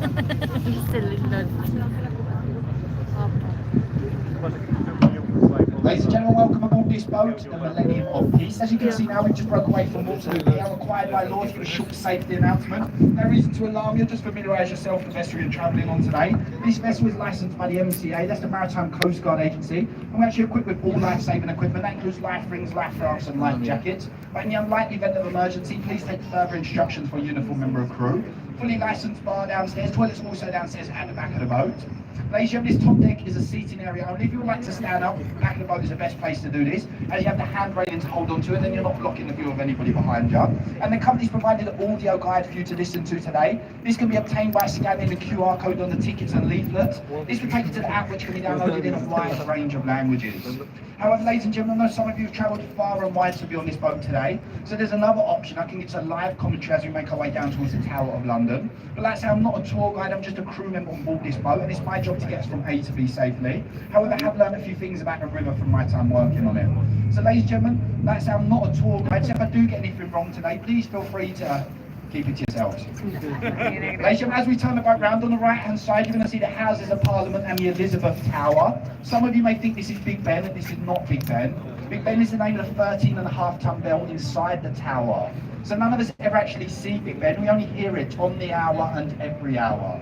Ladies and gentlemen, welcome aboard this boat, the Millennium of Peace. As you can see now, we've just broke away from Waterloo Pier, required by law to give a short safety announcement. No reason to alarm you, just familiarise yourself with the vessel you're travelling on today. This vessel is licensed by the MCA, that's the Maritime Coast Guard Agency, and we're actually equipped with all life-saving equipment. That includes life rings, life rafts and life jackets. But in the unlikely event of emergency, please take further instructions from a uniformed member of crew. Fully licensed bar downstairs, toilets are also downstairs at the back of the boat. Ladies and gentlemen, this top deck is a seating area only. If you would like to stand up, the back of the boat is the best place to do this, as you have the hand railing to hold onto it, then you're not blocking the view of anybody behind you. And the company's provided an audio guide for you to listen to today. This can be obtained by scanning the QR code on the tickets and leaflets. This will take you to the app, which can be downloaded in a wide range of languages. However, ladies and gentlemen, I know some of you have travelled far and wide to be on this boat today, so there's another option. I can get to live commentary as we make our way down towards the Tower of London. But like I say, I'm not a tour guide, I'm just a crew member on board this boat, and it's my job to get us from A to B safely. However, I have learned a few things about the river from my time working on it. So ladies and gentlemen, like I say, I'm not a tour guide, so if I do get anything wrong today, please feel free to keep it to yourselves. Ladies and gentlemen, as we turn the boat round, on the right hand side you're going to see the Houses of Parliament and the Elizabeth Tower. Some of you may think this is Big Ben, and this is not Big Ben. Big Ben is the name of the 13.5-ton bell inside the tower. So none of us ever actually see Big Ben, we only hear it on the hour and every hour.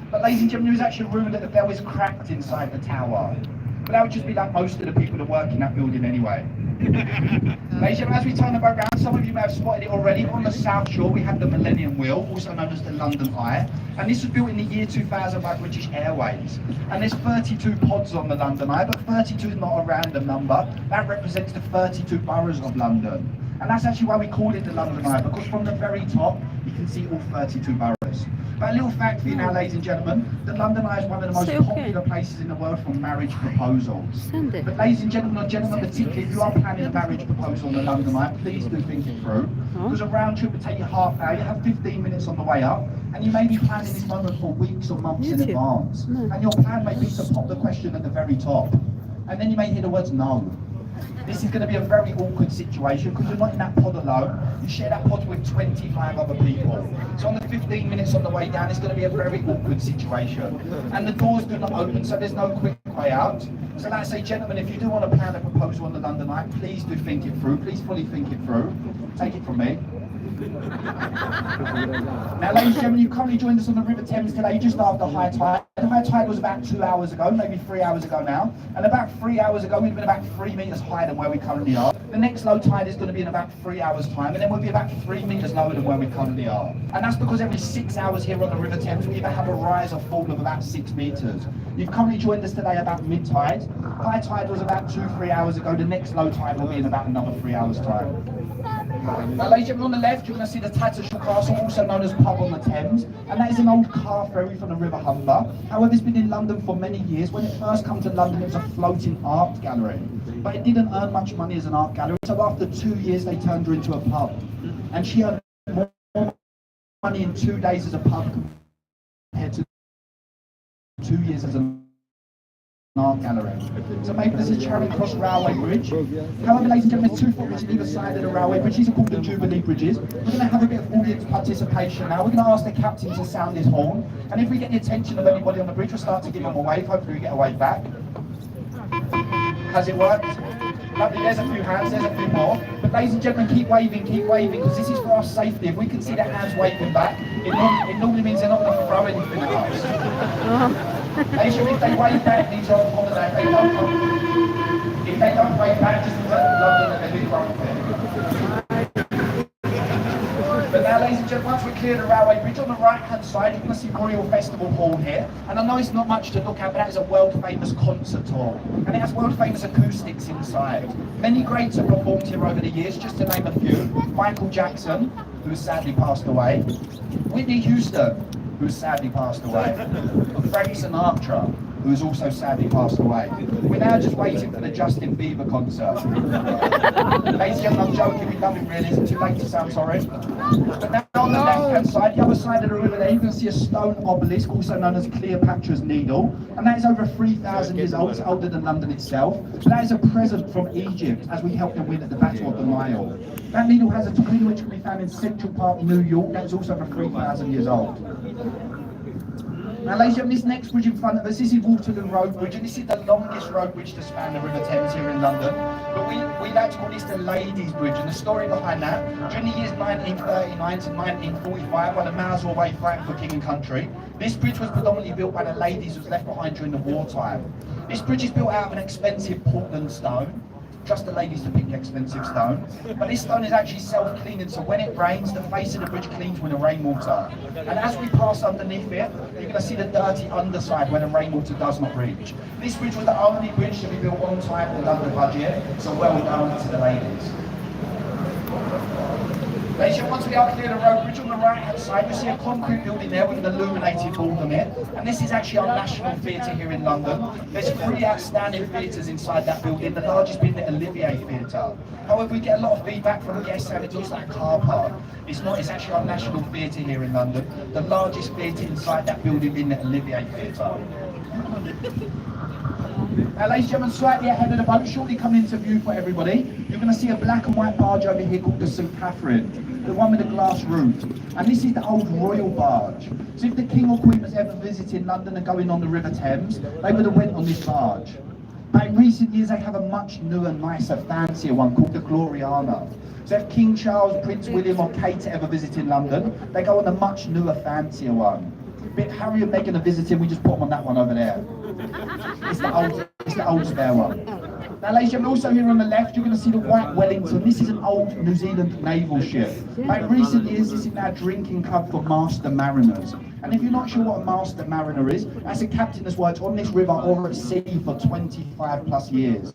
But ladies and gentlemen, there is actually a rumour that the bell is cracked inside the tower. But that would just be like most of the people that work in that building anyway. Ladies and gentlemen, as we turn the boat round, some of you may have spotted it already. On the south shore we have the Millennium Wheel, also known as the London Eye. And this was built in the year 2000 by British Airways. And there's 32 pods on the London Eye, but 32 is not a random number. That represents the 32 boroughs of London. And that's actually why we call it the London Eye, because from the very top you can see all 32 boroughs. But a little fact for you now, ladies and gentlemen, the London Eye is one of the most popular places in the world for marriage proposals. But ladies and gentlemen, or gentlemen particularly, if you are planning a marriage proposal on the London Eye, please do think it through. Because a round trip would take you half an hour, you have 15 minutes on the way up, and you may be planning this moment for weeks or months in advance. And your plan may be to pop the question at the very top, and then you may hear the words no. This is going to be a very awkward situation because you're not in that pod alone. You share that pod with 25 other people. So on the 15 minutes on the way down, it's going to be a very awkward situation. And the doors do not open, so there's no quick way out. So like I say, gentlemen, if you do want to plan a proposal on the London Eye, please do think it through. Please fully think it through. Take it from me. Now, ladies and gentlemen, you've currently joined us on the River Thames today just after high tide. The high tide was about 2 hours ago, maybe 3 hours ago now. And about 3 hours ago, we've been about 3 metres higher than where we currently are. The next low tide is going to be in about 3 hours' time, and then we'll be about 3 metres lower than where we currently are. And that's because every 6 hours here on the River Thames, we either have a rise or fall of about 6 metres. You've currently joined us today about mid-tide. High tide was about 2-3 hours ago. The next low tide will be in about another 3 hours' time. Now, ladies and gentlemen, on the left, you're going to see the Tattershall Castle, also known as Pub on the Thames, and that is an old car ferry from the River Humber. However, it's been in London for many years. When it first came to London, it was a floating art gallery, but it didn't earn much money as an art gallery, so after 2 years, they turned her into a pub, and she earned more money in 2 days as a pub compared to 2 years as an art gallery. So maybe this is Charing Cross Railway Bridge. However, ladies and gentlemen, there's 2 footbridges on either side of the railway bridge. These are called the Jubilee Bridges. We're going to have a bit of audience participation now. We're going to ask the captain to sound his horn, and if we get the attention of anybody on the bridge, we'll start to give them a wave. Hopefully we get a wave back. Has it worked? Lovely, there's a few hands, there's a few more. But ladies and gentlemen, keep waving, because this is for our safety. If we can see their hands waving back, it normally means they're not going to throw anything at us. Ladies and gentlemen, if they wave back, these are on the day. If they don't wave back, just means they're lovely and they're doing the right thing. But now, ladies and gentlemen, once we clear the railway bridge, on the right-hand side, you're going to see Royal Festival Hall here. And I know it's not much to look at, but that is a world-famous concert hall. And it has world-famous acoustics inside. Many greats have performed here over the years, just to name a few. Michael Jackson, who has sadly passed away. Whitney Houston, who has sadly passed away. Frank Sinatra, who has also sadly passed away. We're now just waiting for the Justin Bieber concert. Ladies and gentlemen, I'm joking, we love him really, it's too late to sound sorry. But now on the left-hand side, the other side of the river there, you can see a stone obelisk, also known as Cleopatra's Needle. And that is over 3,000 years old, it's older than London itself. But that is a present from Egypt, as we helped them win at the Battle of the Nile. That needle has a twin which can be found in Central Park, New York, that is also over 3,000 years old. Now, ladies and gentlemen, this next bridge in front of us, this is Waterloo Road Bridge, and this is the longest road bridge to span the River Thames here in London. But we like to call this the Ladies' Bridge, and the story behind that, during the years 1939 to 1945, when the Mars were away fighting for king and country, this bridge was predominantly built by the ladies who was left behind during the wartime. This bridge is built out of an expensive Portland stone. Just the ladies to pick expensive stone. But this stone is actually self-cleaning, so when it rains, the face of the bridge cleans with the rainwater. And as we pass underneath it, you're going to see the dirty underside where the rainwater does not reach. This bridge was the only bridge to be built on time and under budget, so well done to the ladies. Ladies and gentlemen, once we are clear the road bridge, on the right hand side, you see a concrete building there with an illuminated board on it. And this is actually our National Theatre here in London. There's 3 outstanding theatres inside that building, the largest being the Olivier Theatre. However, we get a lot of feedback from guests saying it looks like a car park. It's not, it's actually our National Theatre here in London. The largest theatre inside that building being the Olivier Theatre. Now, ladies and gentlemen, slightly ahead of the boat, shortly coming into view for everybody, you're going to see a black and white barge over here called the St Catherine, the one with the glass roof. And this is the old royal barge. So if the King or Queen was ever visiting London and going on the River Thames, they would have went on this barge. But in recent years, they have a much newer, nicer, fancier one called the Gloriana. So if King Charles, Prince William or Kate are ever visiting London, they go on a much newer, fancier one. But Harry and Meghan are visiting, we just put them on that one over there. It's the old spare one. Now, ladies and gentlemen, also here on the left, you're going to see the White Wellington. This is an old New Zealand naval ship. But in recent years, this is now a drinking club for master mariners. And if you're not sure what a master mariner is, that's a captain that's worked on this river or at sea for 25 plus years.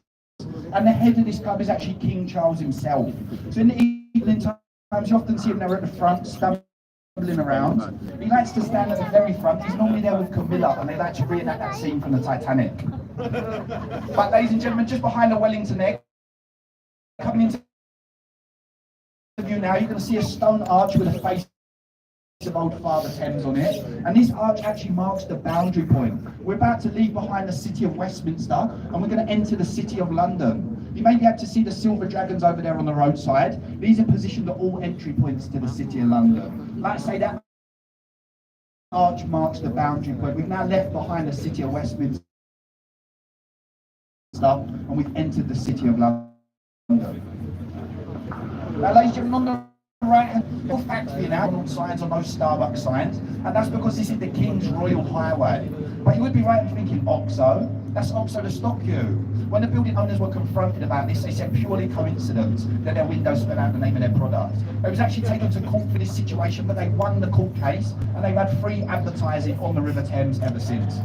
And the head of this club is actually King Charles himself. So in the evening times, you often see him there at the front, stumbling around. He likes to stand at the very front. He's normally there with Camilla, and they like to reenact that scene from the Titanic. But ladies and gentlemen, just behind the Wellington there, coming into view now, you're going to see a stone arch with a face of old Father Thames on it, and this arch actually marks the boundary point. We're about to leave behind the city of Westminster, and we're going to enter the city of London. You may be able to see the silver dragons over there on the roadside. These are positioned at all entry points to the city of London. Like I say, that arch marks the boundary point. We've now left behind the city of Westminster, and we've entered the city of London. Now, ladies and gentlemen, on the right hand, factory now on signs on those Starbucks signs, and that's because this is the King's Royal Highway. But you would be right in thinking Oxo. That's Oxo to stop you. When the building owners were confronted about this, they said purely coincidence that their windows spelled out the name of their product. It was actually taken to court for this situation, but they won the court case, and they've had free advertising on the River Thames ever since.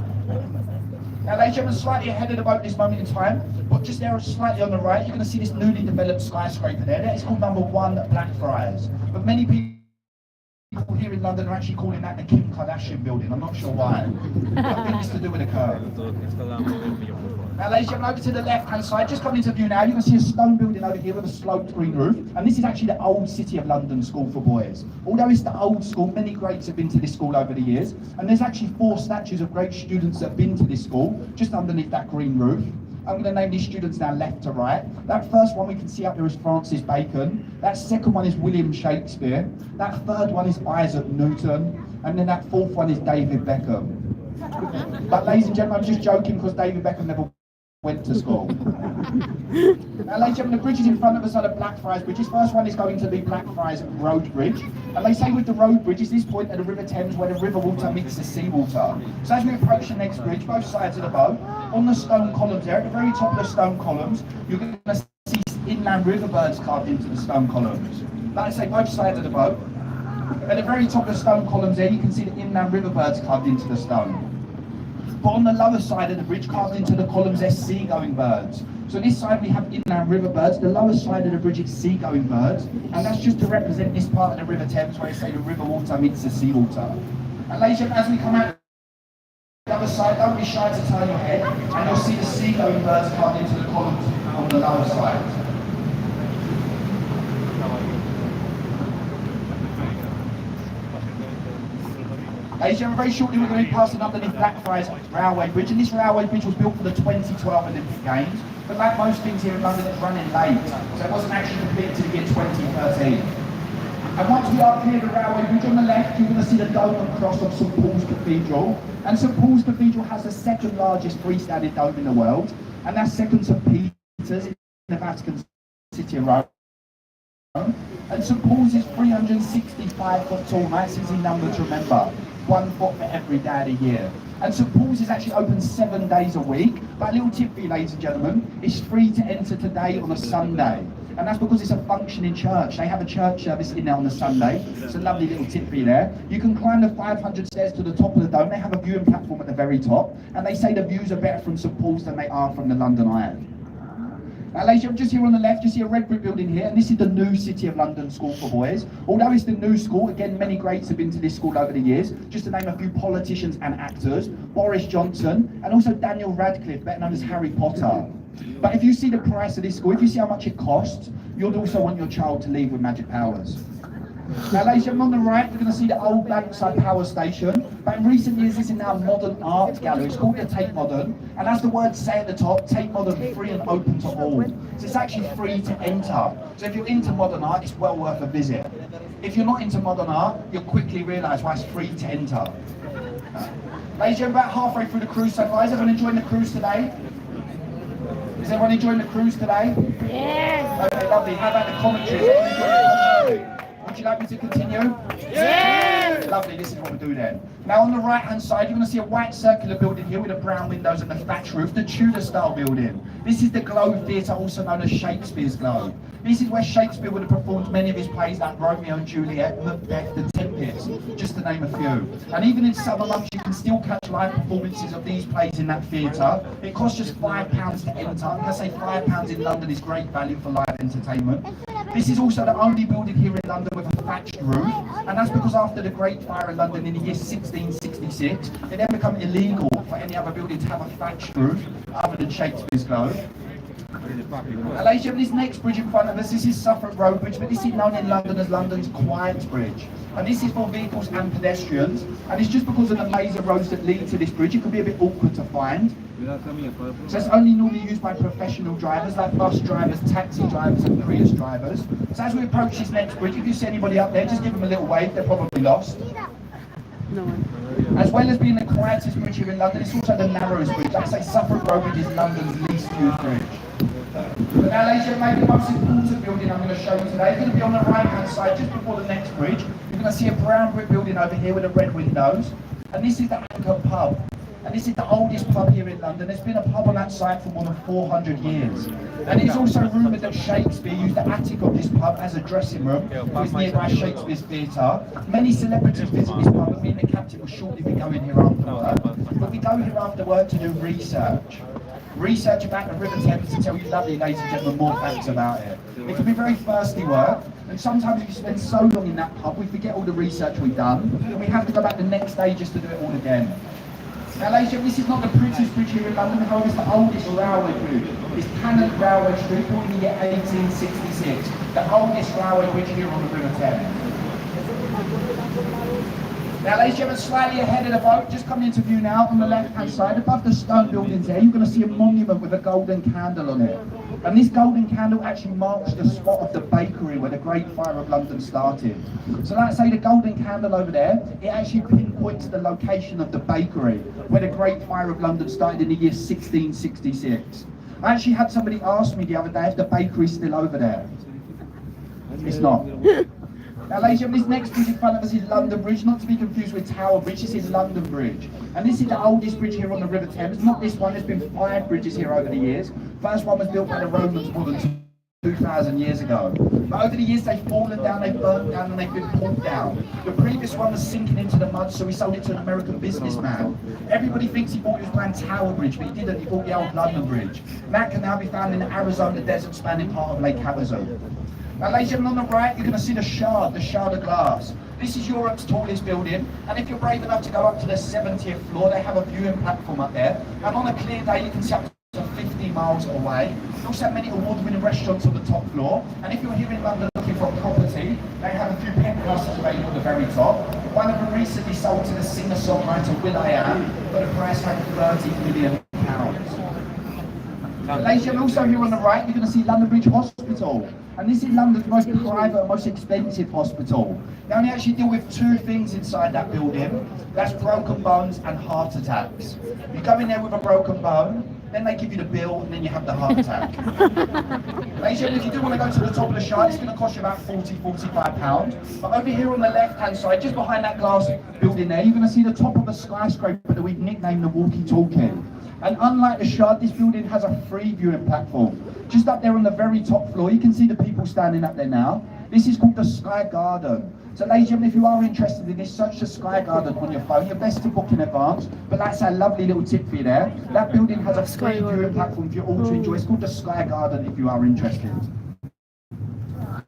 Now, ladies and gentlemen, slightly ahead of the boat at this moment in time, but just there slightly on the right, you're going to see this newly developed skyscraper there. That is called number 1 Blackfriars. But many people here in London are actually calling that the Kim Kardashian building. I'm not sure why. I think it's to do with the curve. Now, ladies and gentlemen, over to the left-hand side, just coming into view now, you can see a stone building over here with a sloped green roof. And this is actually the old City of London School for Boys. Although it's the old school, many greats have been to this school over the years. And there's actually 4 statues of great students that have been to this school, just underneath that green roof. I'm going to name these students now left to right. That first one we can see up there is Francis Bacon. That second one is William Shakespeare. That third one is Isaac Newton. And then that fourth one is David Beckham. But ladies and gentlemen, I'm just joking because David Beckham never went to school. Now, ladies and gentlemen, the bridges in front of us are the Blackfriars Bridge. This first one is going to be Blackfriars Road Bridge. And they say with the road bridge is this point at the River Thames where the river water meets the seawater. So as we approach the next bridge, both sides of the boat, on the stone columns there, at the very top of the stone columns, you're going to see inland river birds carved into the stone columns. Like I say, both sides of the boat. At the very top of the stone columns there, you can see the inland river birds carved into the stone. But on the lower side of the bridge, carved into the columns, there's seagoing birds. So this side we have inland river birds, the lower side of the bridge is seagoing birds, and that's just to represent this part of the River Thames where they say the river water meets the seawater. And ladies and gentlemen, as we come out the other side, don't be shy to turn your head, and you'll see the seagoing birds carved into the columns on the lower side. Ladies and gentlemen, very shortly we're going to be passing underneath Blackfriars Railway Bridge, and this railway bridge was built for the 2012 Olympic Games, but like most things here in London, it's running late, so it wasn't actually completed until the year 2013. And once we are clear of the railway bridge on the left, left, you're going to see the dome and cross of St Paul's Cathedral. And St Paul's Cathedral has the second largest freestanding dome in the world, and that's second to Peter's in the Vatican City of Rome. And St Paul's is 365 foot tall, nice easy number to remember. 1 foot for every day of the year. And St Paul's is actually open 7 days a week. But a little tip for you, ladies and gentlemen, it's free to enter today on a Sunday. And that's because it's a functioning church. They have a church service in there on a Sunday. It's a lovely little tip for you there. You can climb the 500 stairs to the top of the dome. They have a viewing platform at the very top. And they say the views are better from St Paul's than they are from the London Eye. Now, ladies and gentlemen, just here on the left, you see a red brick building here, and this is the new City of London School for Boys. Although it's the new school, again, many greats have been to this school over the years. Just to name a few politicians and actors, Boris Johnson, and also Daniel Radcliffe, better known as Harry Potter. But if you see the price of this school, if you see how much it costs, you'll also want your child to leave with magic powers. Now, ladies and gentlemen, on the right, we're going to see the old Bankside Power Station. But in recent years, this is now a modern art gallery. It's called the Tate Modern. And as the words say at the top, Tate Modern, free and open to all. So it's actually free to enter. So if you're into modern art, it's well worth a visit. If you're not into modern art, you'll quickly realise why it's free to enter. Ladies and gentlemen, about halfway through the cruise so far. Is everyone enjoying the cruise today? Is everyone enjoying the cruise today? Yes. Okay, lovely. How about the commentary? Is everyone enjoying the commentary? Would you like me to continue? Yes. Lovely, this is what we do then. Now on the right hand side, you're going to see a white circular building here with the brown windows and the thatch roof, the Tudor style building. This is the Globe Theatre, also known as Shakespeare's Globe. This is where Shakespeare would have performed many of his plays like Romeo and Juliet, Macbeth, The Tempest, just to name a few. And even in summer months, you can still catch live performances of these plays in that theatre. It costs just £5 to enter. I'm going to say £5 in London is great value for live entertainment. This is also the only building here in London with a thatched roof, and that's because after the Great Fire in London in the year 1666, it then became illegal for any other building to have a thatched roof other than Shakespeare's Globe. Now, ladies and gentlemen, this next bridge in front of us, this is Suffolk Road Bridge, but this is known in London as London's Quiet Bridge. And this is for vehicles and pedestrians, and it's just because of the maze of roads that lead to this bridge, it can be a bit awkward to find. So it's only normally used by professional drivers like bus drivers, taxi drivers and Prius drivers. So as we approach this next bridge, if you see anybody up there, just give them a little wave, they're probably lost. No one. As well as being the quietest bridge here in London, it's also the narrowest bridge. Like I say, Suffolk Road Bridge is London's least used bridge. But now, ladies and gentlemen, the most important building I'm going to show you today is going to be on the right-hand side, just before the next bridge. You're going to see a brown brick building over here with the red windows. And this is the Anchor Pub. And this is the oldest pub here in London. There's been a pub on that site for more than 400 years. And it's also rumoured that Shakespeare used the attic of this pub as a dressing room, which is nearby Shakespeare's Theatre. Many celebrities visit this pub, and me and the captain will shortly be going here after work. But we go here after work to do research. Research about the River Thames to tell you lovely, ladies and gentlemen, more facts about it. It can be very thirsty work, and sometimes if you spend so long in that pub, we forget all the research we've done, and we have to go back the next day just to do it all again. Now, ladies and gentlemen, this is not the prettiest bridge here in London, however, it's the oldest railway bridge. It's Cannon Railway Street, built in the year 1866, the oldest railway bridge here on the River Thames. Now, ladies and gentlemen, slightly ahead of the boat, just coming into view now on the left-hand side, above the stone buildings there, you're going to see a monument with a golden candle on it. And this golden candle actually marks the spot of the bakery where the Great Fire of London started. So like I say, the golden candle over there, it actually pinpoints the location of the bakery where the Great Fire of London started in the year 1666. I actually had somebody ask me the other day if the bakery's still over there. It's not. Now, ladies and gentlemen, this next bridge in front of us is London Bridge, not to be confused with Tower Bridge. This is London Bridge. And this is the oldest bridge here on the River Thames. Not this one, there's been 5 bridges here over the years. First one was built by the Romans more than 2,000 years ago. But over the years, they've fallen down, they've burnt down, and they've been pulled down. The previous one was sinking into the mud, so we sold it to an American businessman. Everybody thinks he bought his brand Tower Bridge, but he didn't. He bought the old London Bridge. And that can now be found in the Arizona desert spanning part of Lake Havasu. Now, ladies and gentlemen, on the right, you're going to see the Shard of Glass. This is Europe's tallest building, and if you're brave enough to go up to the 70th floor, they have a viewing platform up there. And on a clear day, you can see up to 50 miles away. They also have many award-winning restaurants on the top floor. And if you're here in London looking for a property, they have a few penthouses available at the very top. One of them recently sold to the singer-songwriter will.i.am for the price tag of £30 million. Ladies and gentlemen, also here on the right, you're going to see London Bridge Hospital. And this is London's most private and most expensive hospital. They only actually deal with two things inside that building. That's broken bones and heart attacks. You go in there with a broken bone, then they give you the bill, and then you have the heart attack. Ladies and gentlemen, if you do want to go to the top of the shard, it's going to cost you about £40–45. But over here on the left-hand side, just behind that glass building there, you're going to see the top of a skyscraper that we've nicknamed the walkie-talkie. And unlike the shard, this building has a free viewing platform. Just up there on the very top floor, you can see the people standing up there now. This is called the Sky Garden. So ladies and gentlemen, if you are interested in this, search the Sky Garden on your phone. You're best to book in advance, but that's a lovely little tip for you there. That building has a free viewing platform for you all to enjoy. It's called the Sky Garden if you are interested.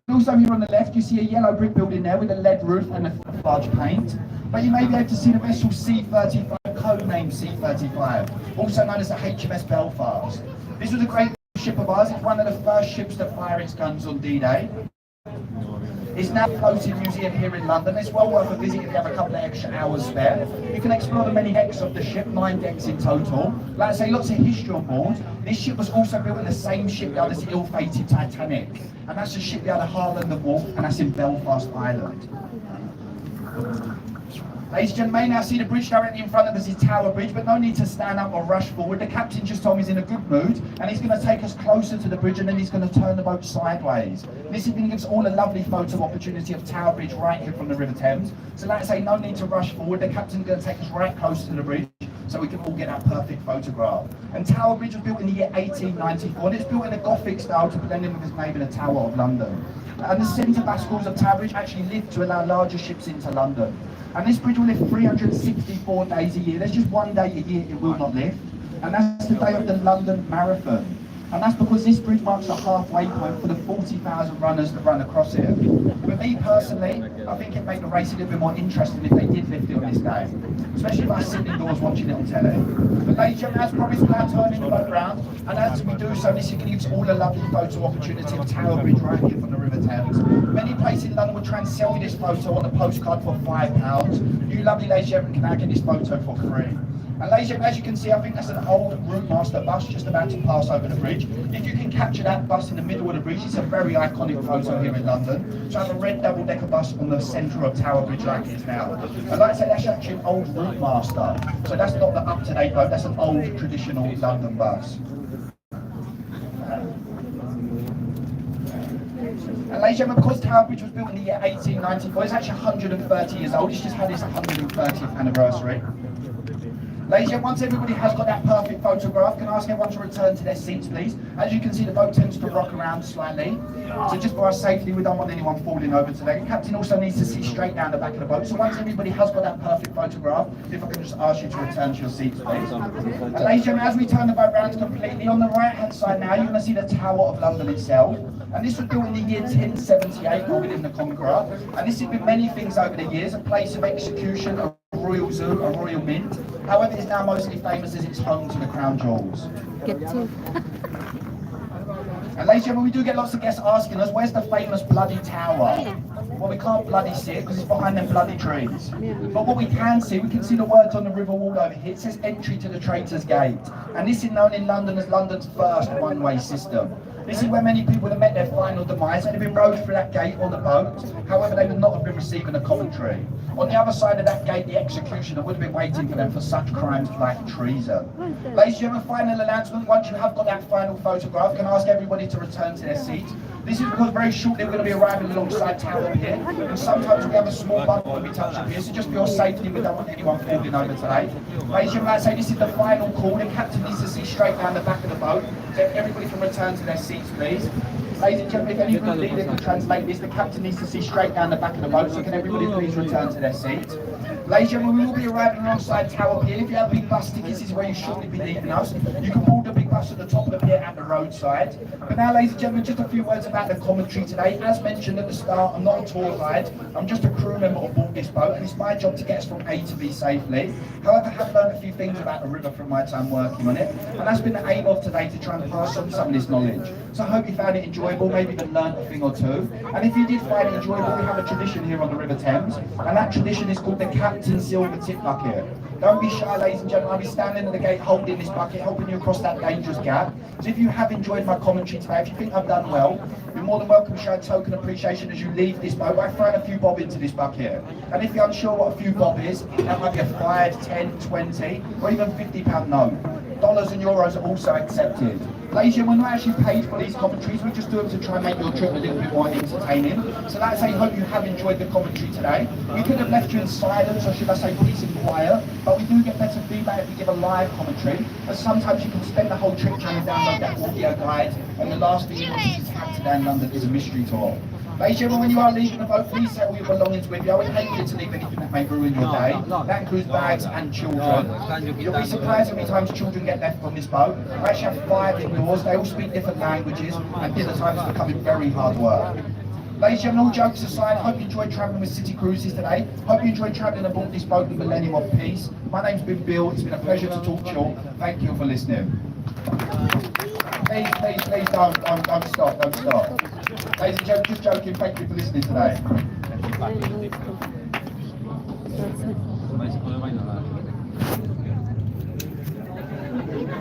Also here on the left, you see a yellow brick building there with a lead roof and a large paint. But you may be able to see the vessel C-35, codenamed C-35, also known as the HMS Belfast. This was a great ship of ours. It's one of the first ships to fire its guns on D-Day. It's now a floating museum here in London. It's well worth a visit if you have a couple of extra hours spare. You can explore the many decks of the ship, 9 decks in total. Like I say, lots of history on board. This ship was also built in the same shipyard as the ill-fated Titanic. And that's the shipyard at Harland and Wolff, and that's in Belfast, Ireland. Ladies and gentlemen, you may now see the bridge directly in front of us is Tower Bridge, but no need to stand up or rush forward. The captain just told me he's in a good mood, and he's going to take us closer to the bridge, and then he's going to turn the boat sideways. This is going to give us all a lovely photo opportunity of Tower Bridge right here from the River Thames. So like I say, no need to rush forward. The captain's going to take us right close to the bridge, so we can all get that perfect photograph. And Tower Bridge was built in the year 1894, and it's built in a Gothic style to blend in with its neighbour, the Tower of London. And the centre bascles of Tower Bridge actually lived to allow larger ships into London. And this bridge will lift 364 days a year. There's just one day a year it will not lift, and that's the day of the London Marathon. And that's because this bridge marks the halfway point for the 40,000 runners that run across it. But me personally, I think it'd make the race a little bit more interesting if they did lift it on this day, especially if I sit indoors watching it on telly. But ladies and gentlemen, as promised, we're now turning the boat round, and as we do so, this is going to give us all a lovely photo opportunity of Tower Bridge right here from the River Thames. Many places in London will try and sell you this photo on a postcard for £5. You lovely ladies and gentlemen can now get this photo for free. And ladies and gentlemen, as you can see, I think that's an old Route Master bus just about to pass over the bridge. If you can capture that bus in the middle of the bridge, it's a very iconic photo here in London. So I have a red double-decker bus on the centre of Tower Bridge like it is now. I'd like to say that's actually an old Route Master. So that's not the up-to-date boat, that's an old traditional London bus. And ladies and gentlemen, because Tower Bridge was built in the year 1894, it's actually 130 years old. It's just had its 130th anniversary. Ladies and gentlemen, once everybody has got that perfect photograph, can I ask everyone to return to their seats, please? As you can see, the boat tends to rock around slightly. So just for our safety, we don't want anyone falling over today. The captain also needs to see straight down the back of the boat. So once everybody has got that perfect photograph, if I can just ask you to return to your seats, please. And ladies and gentlemen, as we turn the boat round completely, on the right-hand side now, you're going to see the Tower of London itself. And this was built in the year 1078 by William the Conqueror. And this has been many things over the years, a place of execution, a royal zoo, a royal mint. However, it's now mostly famous as it's home to the crown jewels. Get to. And ladies and gentlemen, we do get lots of guests asking us, where's the famous bloody tower? Well, we can't bloody see it because it's behind them bloody trees. But what we can see the words on the river wall over here. It says entry to the Traitors' Gate. And this is known in London as London's first one-way system. This is where many people have met their final demise. They'd have been rowed through that gate on the boat. However, they would not have been receiving a commentary. On the other side of that gate, the executioner would have been waiting for them for such crimes like treason. Ladies and gentlemen, final announcement. Once you have got that final photograph, can I ask everybody to return to their seats? This is because very shortly we're going to be arriving alongside Tower here, and sometimes we have a small bump when we touch up here, so just for your safety, we don't want anyone falling over today. Ladies and gentlemen, I say this is the final call. The captain needs to see straight down the back of the boat, so if everybody can return to their seats, please. Ladies and gentlemen, if any group leader can translate this, the captain needs to see straight down the back of the boat, so can everybody please return to their seats. Ladies and gentlemen, we will be arriving alongside Tower Pier. If you have big bus tickets, this is where you shouldn't be leaving us. You can board the big bus at the top of the pier at the roadside. But now, ladies and gentlemen, just a few words about the commentary today. As mentioned at the start, I'm not a tour guide. I'm just a crew member on board this boat, and it's my job to get us from A to B safely. However, I have learned a few things about the river from my time working on it, and that's been the aim of today, to try and pass on some of this knowledge. So So I hope you found it enjoyable, maybe even learned a thing or two. And if you did find it enjoyable, we have a tradition here on the River Thames, and that tradition is called the Captain Silver Tip Bucket. Don't be shy, ladies and gentlemen. I'll be standing at the gate holding this bucket, helping you across that dangerous gap. So if you have enjoyed my commentary today, if you think I've done well, you're more than welcome to show a token of appreciation as you leave this boat by throwing a few bob into this bucket. And if you're unsure what a few bob is, that might be a 5, 10, 20, or even £50 note. Dollars and euros are also accepted. Ladies and gentlemen, we're not actually paid for these commentaries, we just do them to try and make your trip a little bit more entertaining. So that's I hope you have enjoyed the commentary today. We could have left you in silence, or should I say peace and quiet, but we do get better feedback if we give a live commentary, as sometimes you can spend the whole trip trying to download that audio guide, and the last thing you want is to have to download is a mystery tour. Ladies and gentlemen, when you are leaving the boat, please take all your belongings with you. I would hate you to leave anything that may ruin your day. That includes bags and children. You'll be surprised how many times children get left on this boat. We actually have 5 indoors. They all speak different languages, and dinner time is becoming very hard work. Ladies and gentlemen, all jokes aside, I hope you enjoyed travelling with City Cruises today. Hope you enjoyed travelling aboard this boat, the Millennium of Peace. My name's been Bill. It's been a pleasure to talk to you all. Thank you for listening. Please don't stop. Ladies and gentlemen, just joking. Thank you for listening today.